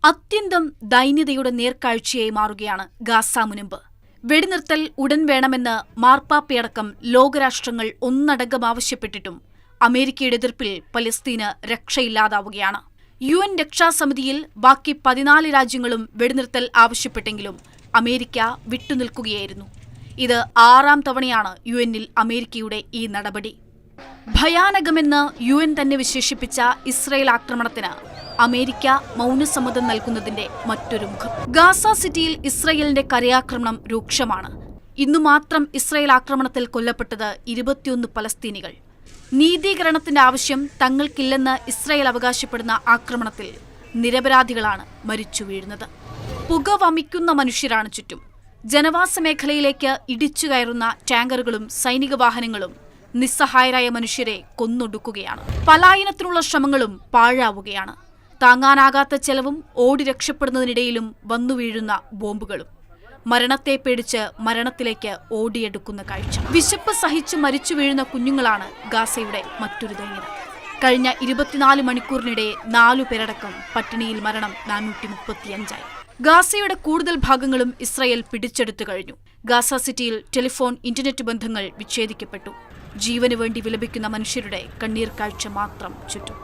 അത്യന്തം ദൈന്യതയുടെ നേർക്കാഴ്ചയായി മാറുകയാണ് ഗാസ മുനമ്പ്. വെടിനിർത്തൽ ഉടൻ വേണമെന്ന് മാർപ്പാപ്പയടക്കം ലോകരാഷ്ട്രങ്ങൾ ഒന്നടങ്കം ആവശ്യപ്പെട്ടിട്ടും അമേരിക്കയുടെ എതിർപ്പിൽ പലസ്തീന് രക്ഷയില്ലാതാവുകയാണ്. UN രക്ഷാസമിതിയിൽ ബാക്കി 14 രാജ്യങ്ങളും വെടിനിർത്തൽ ആവശ്യപ്പെട്ടെങ്കിലും അമേരിക്ക വിട്ടുനിൽക്കുകയായിരുന്നു. ഇത് 6ാം തവണയാണ് UN-ൽ അമേരിക്കയുടെ ഈ നടപടി. ഭയാനകമെന്ന് UN തന്നെ വിശേഷിപ്പിച്ച ഇസ്രയേൽ ആക്രമണത്തിന് അമേരിക്ക മൗനസമ്മതം നൽകുന്നതിന്റെ മറ്റൊരു മുഖം. ഗാസ സിറ്റിയിൽ ഇസ്രയേലിന്റെ കരയാക്രമണം രൂക്ഷമാണ്. ഇന്നു മാത്രം ഇസ്രയേൽ ആക്രമണത്തിൽ കൊല്ലപ്പെട്ടത് 21 പലസ്തീനികൾ. നീതീകരണത്തിന്റെ ആവശ്യം തങ്ങൾക്കില്ലെന്ന് ഇസ്രയേൽ അവകാശപ്പെടുന്ന ആക്രമണത്തിൽ നിരപരാധികളാണ് മരിച്ചു വീഴുന്നത്. പുക വമിക്കുന്ന മനുഷ്യരാണ് ചുറ്റും. ജനവാസ മേഖലയിലേക്ക് ഇടിച്ചു കയറുന്ന ടാങ്കറുകളും സൈനിക വാഹനങ്ങളും നിസ്സഹായരായ മനുഷ്യരെ കൊന്നൊടുക്കുകയാണ്. പലായനത്തിനുള്ള ശ്രമങ്ങളും പാഴാവുകയാണ്. താങ്ങാനാകാത്ത ചെലവും ഓടി രക്ഷപ്പെടുന്നതിനിടയിലും വന്നുവീഴുന്ന ബോംബുകളും മരണത്തെ പേടിച്ച് മരണത്തിലേക്ക് ഓടിയെടുക്കുന്ന കാഴ്ച. വിശപ്പ് സഹിച്ച് മരിച്ചു വീഴുന്ന കുഞ്ഞുങ്ങളാണ് ഗാസയുടെ മറ്റൊരു ദൈന്യത. കഴിഞ്ഞ 24 മണിക്കൂറിനിടെ 4 പേരടക്കം പട്ടിണിയിൽ മരണം 435ആയി. ഗാസയുടെ കൂടുതൽ ഭാഗങ്ങളും ഇസ്രയേൽ പിടിച്ചെടുത്തു കഴിഞ്ഞു. ഗാസ സിറ്റിയിൽ ടെലിഫോൺ, ഇന്റർനെറ്റ് ബന്ധങ്ങൾ വിച്ഛേദിക്കപ്പെട്ടു. ജീവന് വേണ്ടി വിലപിക്കുന്ന മനുഷ്യരുടെ കണ്ണീർ കാഴ്ച മാത്രം ചുറ്റും.